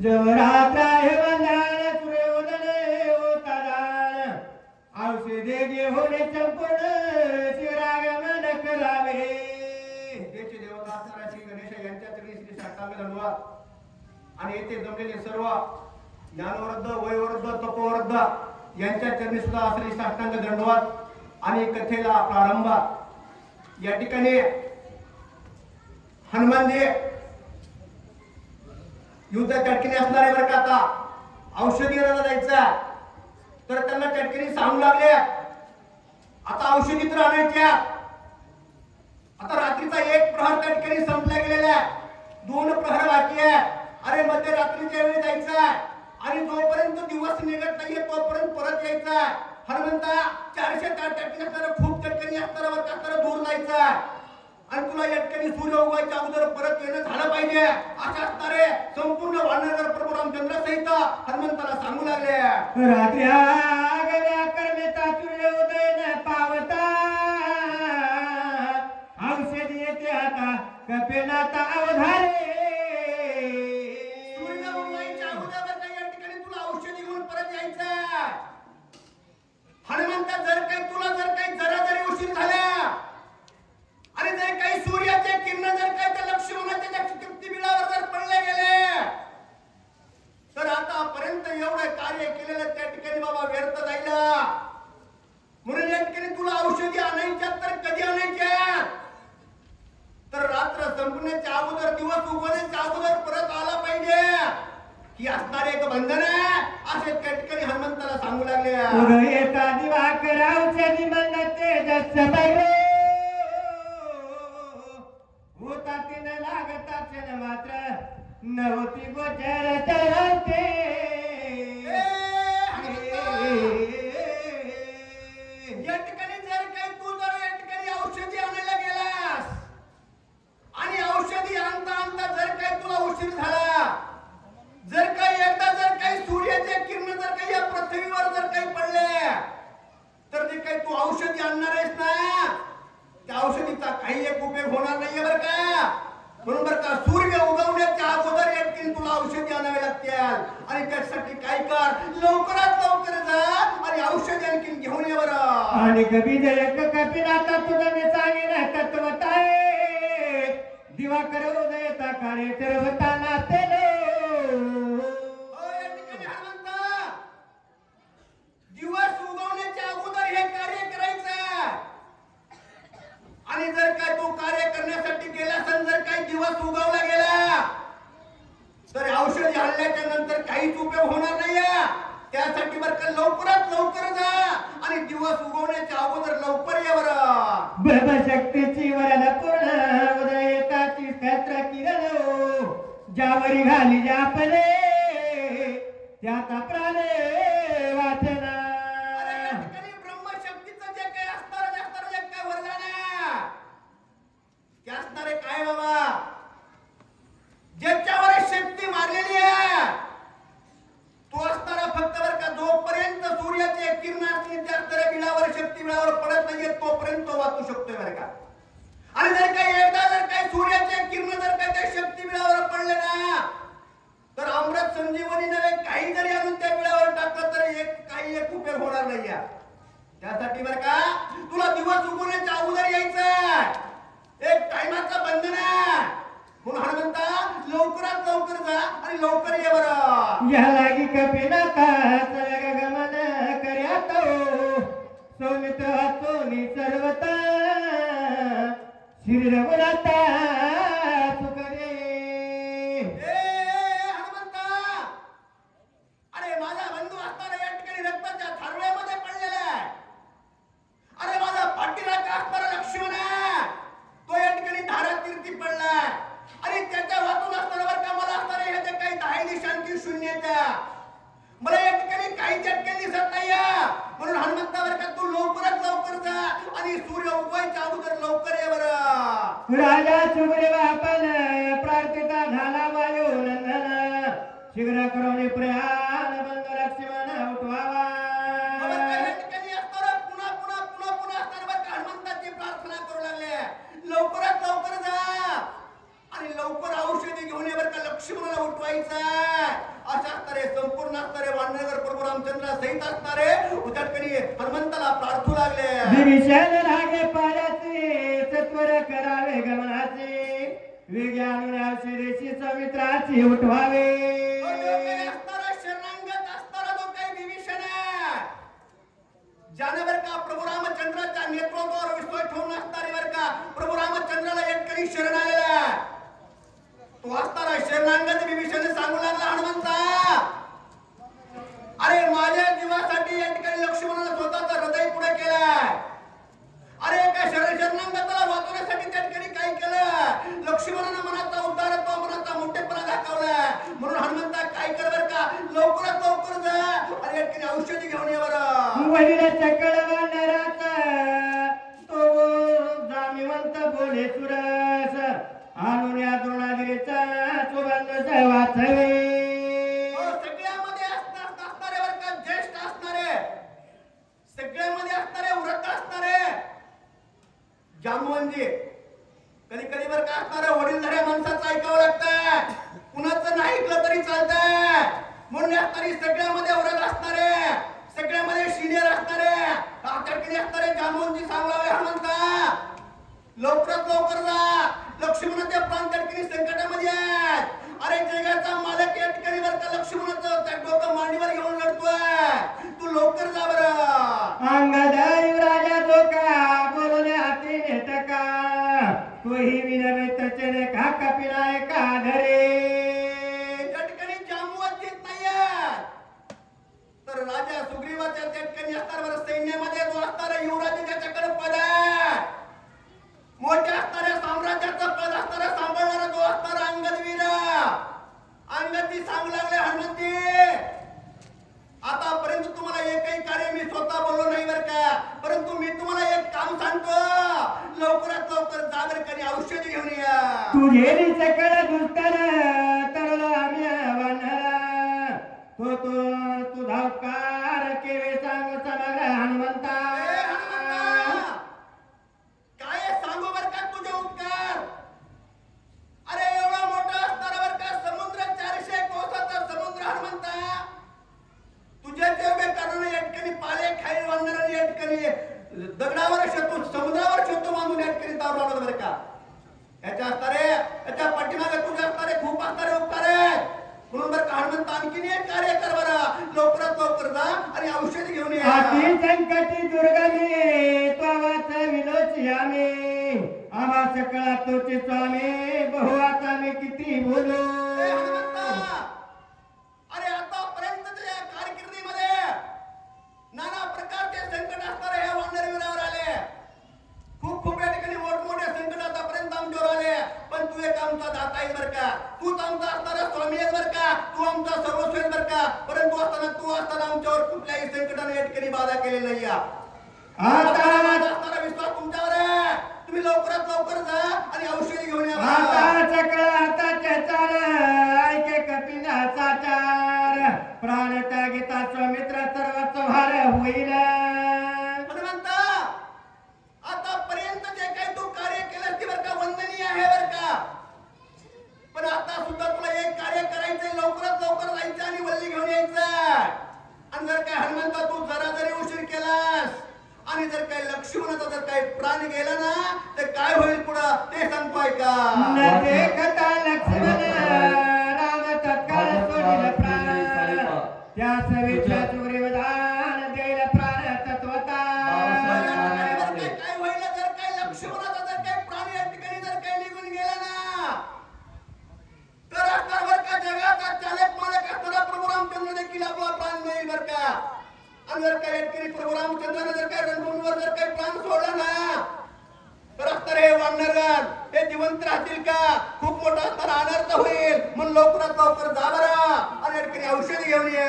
जवरात्राय वंदन सूर्योदय होता जाण औषधे घेऊन संपूर्ण शिरागमन करावे. देवचे देवता असणारा श्री गणेश यांच्या चरणी श्री साष्टांग दंडवत आणि येथे जमलेले सर्व ज्ञानवृद्ध वयवृद्ध तपोवृद्ध यांच्या चरणी सुद्धा श्री साष्टांग दंडवत आणि कथेला प्रारंभ. या ठिकाणी हनुमानजी युद्ध चटकणी असणारे बरं का. आता औषधी जायचं तर त्यांना चटकणी सांगू लागले आता औषधी तर आणायच्या. आता रात्रीचा एक प्रहर चटकणी संपला गेलेला आहे, 2 प्रहर बाकी आहे. अरे मध्यरात्रीच्या वेळी जायचं आणि जोपर्यंत दिवस निघत नाहीये तोपर्यंत परत यायचं. हनुमंता 404 चटकणी असणार, खूप चटकणी असणार बरं का, दूर जायचं आणि तुला या ठिकाणी सूर्य उगवायच्या अगोदर परत येणं झालं पाहिजे. अशा असणारे संपूर्ण वानर प्रभू रामचंद्र सहित हनुमंताला सांगू लागले. रात्री आगल्या कर्मेता सूर्योदय न पावता औषध येते आता कपिनाथा अवधारे. सूर्य उगवायच्या अगोदर या ठिकाणी तुला औषधी घेऊन परत यायचं. हनुमंता जर काही जरा जरी उशीर झाला आणि जर काही सूर्याचे किरण जर काही त्या लक्ष्मणाच्या बिळावर जर पडले गेले तर आतापर्यंत एवढं कार्य केलेलं त्या ठिकाणी बाबा व्यर्थ जाईल. म्हणून या ठिकाणी तुला औषधी आणायच्या तर कधी आणायच्या तर रात्र संपण्याच्या अगोदर दिवस उगवण्याच्या अगोदर परत आला पाहिजे. ही असणारे एक बंधन आहे असे त्या ठिकाणी हनुमंताला सांगू लागले. येता दिवाकर औषधी म्हणते जस बरे होता तिन लागता क्षण मात्र नव्हती गोचर चरते. या ठिकाणी जर काही तू जर या ठिकाणी औषधी आणायला गेलास आणि औषधी आणता आणता जर काही तुला उशीर झाला, जर काही एकदा जर काही सूर्याचे किरण जर काही या पृथ्वीवर जर काही पडले तर जे काही तू औषधी आणणार आहेस ना त्या औषधीचा काही एक उपयोग होणार नाहीये बरं का. म्हणून बरं का सूर्य उगवण्याच्या अगोदर या ठिकाणी तुला औषधी आणावे लागतील आणि त्यासाठी काय कर लवकरात लवकर जा आणि औषधी आणखी घेऊन ये बरं. आणि कभी जयक कपिनाथा तुझा मी सांगेन तत्वताय दिवाकर उदयता कार्य ठरवताना तेलो. या ठिकाणी हनुमंता दिवस उगवण्याच्या अगोदर हे कार्य करायचं आणि जर काय तू कार्य करण्यासाठी गेलास आणि जर काही दिवस उगवला गेला तर औषधी आणल्याच्या नंतर काहीच उपयोग होणार नाहीये. त्यासाठी बरं का लवकरात लवकर जा आणि दिवस उगवण्याच्या अगोदर लवकर ये बरं. ब्रह्मशक्तीची वरद पूर्ण उदयताची क्षेत्र किरण ज्यावरी घाली जापले त्याचा प्राण वाचना. अरे या ठिकाणी ब्रह्मशक्तीचं जे काही असणार जे काय वरदान आहे ते असणारे काय बाबा ज्याच्यावर शक्ती मारलेली आहे तो असणारा फक्त बरं का जोपर्यंत सूर्याचे किरण असतील त्या असणाऱ्या बिळावर शक्ती बिळावर पडत नाहीये तोपर्यंत तो वाचू शकतोय बरं का. आणि जर काही एकदा जर काही सूर्याचे किरण जर काही त्या शक्ती बिळावर पडले ना तर अमृत संजीवनी नव्हे काही जरी आणून त्या बिळावर टाकलं तर काही एक उपयोग होणार नाहीये. त्यासाठी बरं का तुला दिवस उगवण्याच्या अगोदर यायचं, एक टाइमाचं बंधन आहे. म्हणून हनुमंता लवकरात लवकर जा आणि लवकर ये बरं. या लागी कपिनाथा गमन कर्यात सौमित्र वाचोनी सर्वता श्री रघुनाथा सुकरे. हनुमंता अरे माझा बंधू असणारा या ठिकाणी रक्ताच्या थारव्यामध्ये पडलेला आहे. अरे माझा पाठीराखा असणारा लक्ष्मण आहे तो या ठिकाणी धारातीर्थी पडलाय आणि त्याच्या वाचून असताना बरं का मला असणारे ह्याच्या काही 10 दिशांची शून्य मला या ठिकाणी काही चटके दिसत नाहीये. म्हणून हनुमंता बरं का तू लवकरात लवकर जा आणि सूर्य उगवायच्या अगोदर लवकर ये बरं. राजा सुग्रीव आपण प्रार्थिता झाला वायू नंदन शीघ्र करून प्रयाण बंद लक्ष्मण उठवावा. हनुमंताची प्रार्थना करू लागले लवकरात लवकर जा आणि लवकर औषधी घेऊन ये बरं का लक्ष्मणाला उठवायचं. विभीषण रागे पाण्याचे सत्वर करावे गमनाचे विज्ञान औषधेशी समित्राची उठवावे जानवर का प्रभू रामचंद्राच्या नेतृत्वावर विश्वास ठेवून असणारे बर का प्रभू रामचंद्राला एकरी शरण आलेला तो असणारा शरणांगत विभीषण सांगू लागला हनुमंता अरे माझ्या जीवासाठी या ठिकाणी लक्ष्मणानं स्वतःचं हृदय पुढे केलंय अरे एका शरणांगताला वाचवण्यासाठी त्या ठिकाणी काय केलं लक्ष्मणानं मनाचा उद्धार तो मनाचा मोठेपणा दाखवलाय म्हणून हनुमंता काय कर बर का लवकरात लवकर जा आणि या ठिकाणी औषधी घेऊन ये बरं वडिलाच्या कळवणाराचा तो जामीवंत बोले सुरस आणून या द्रोणागिरीचा सुबंध वाचवे सगळ्यामध्ये असणारे बर का ज्येष्ठ असणारे सगळ्यामध्ये असणारे व्रत असणारे जामवंजी कधी कधी बर का असणारे वडीलधाऱ्या माणसाचं ऐकावं लागतं कुणाचं नाही ऐकलं तरी चालतंय म्हणून असणारी सगळ्यामध्ये व्रत असणारे सगळ्यामध्ये सिनियर असणारे आकर्षणी असणारे जामवंजी सांगलावे हनुमंता लवकरात लवकर जा लक्ष्मणाच्या प्राण त्या ठिकाणी संकटामध्ये आहेत अरे जगाचा मालक या ठिकाणी बर का लक्ष्मणाचं त्या डोकं मांडीवर घेऊन लढतोय तू लवकर जा बरं अंगद युवराजा धोका बोलून हाती नेटका तोही विनवे तचने का कपिलाय का धरे त्या ठिकाणी जामवंत येत नाहीये तर राजा सुग्रीवाच्या त्या ठिकाणी असणाऱ्या सैन्यामध्ये जो असणारा युवराज त्याच्याकडे पद आहे मोठ्या असणाऱ्या साम्राज्याचं पद असणारा सांभाळणारा जो असणारा अंगदवीर अंगदी सांगू लागले हनुमंती आतापर्यंत तुम्हाला एकही कार्य मी स्वतः बोललो नाही बर का परंतु मी तुम्हाला एक काम सांगतो लवकरात लवकर जा बर का औषधी घेऊन या तुझे सकळ दुष्कर तरला आम्ही वानरा तो तुझा उपकार केवे सांग समग्र हनुमंता काय सांगू बर का तुझे उपकार अरे एवढा मोठा असणारा बर का समुद्र 400 कोसाचा समुद्र हनुमंता तुझ्या जेवढे कारण या ठिकाणी पाले खाईल वाढणाऱ्या या ठिकाणी दगडावर शेतू समुद्रावर शेतू बांधून या ठिकाणी तावला बर का याच्या असणारे याच्या पाठीमागे तुझे असणारे खूप असणारे उपकार आहेत म्हणून बर का हनुमंत आणखीन एक कार्य कर बरं लवकरात लवकर जा आणि औषधी घेऊन ये अति संकटी दुर्गमी त्वावाच विलोची आम्ही आम्हा सकळा तोचे स्वामी बहुवाचा मी किती बोलू अरे आतापर्यंतच्या या कारकिर्दीमध्ये नाना प्रकारचे संकट असणारे ह्या वानरवीरावर आले खूप या ठिकाणी मोठमोठे संकट आतापर्यंत आमच्यावर आले पण तू एक आमचा दाता आहे बर का तूच आमचा असणारा स्वामी आहे बर का तू आमचा सर्वस्व आहे बर का परंतु तू असताना आमच्यावर कुठल्याही संकटाने या ठिकाणी बाधा केलेली नाही असणारा विश्वास तुमच्यावर आहे तुम्ही लवकरात लवकर जा आणि औषधी घेऊन या आता सकळा हाताच्या चार ऐके कपिलाचा चार प्राण त्यागिता मित्र सर्वच भार होईल हनुमंता आतापर्यंत जे काही तू कार्य केलं ते बर का वंदनीय आहे बर का पण आता सुद्धा तुला एक कार्य करायचंय लवकरात लवकर जायचं आणि वल्ली घेऊन यायचं आणि जर काय हनुमंता तू जरा जरी उशीर केलास आणि जर काही लक्ष्मणाचा जर काही प्राण गेला ना तर काय होईल पुढं ते सांगतो ऐका न देखता लक्ष्मण राम तत्काळ सोडील प्राण त्या सवेच्या सुग्रीवदान देईल प्राण तत्वता काय होईल जर काही लक्ष्मणाचा जर काही प्राण या ठिकाणी जर काही निघून गेला ना तर असणार बर का जगाचा चालक मालक असणारा प्रभू रामचंद्र देखील आपला प्राण देईल बर का आणि जर काही या ठिकाणी प्रभू रामचंद्राने जर काही रणभूमीवर जर काही प्राण सोडला ना तर असणार हे वानरगण हे जिवंत राहतील का खूप मोठा असणारा अनर्थ होईल म्हणून लवकरात लवकर जा बरं आणि या ठिकाणी औषधी घेऊन या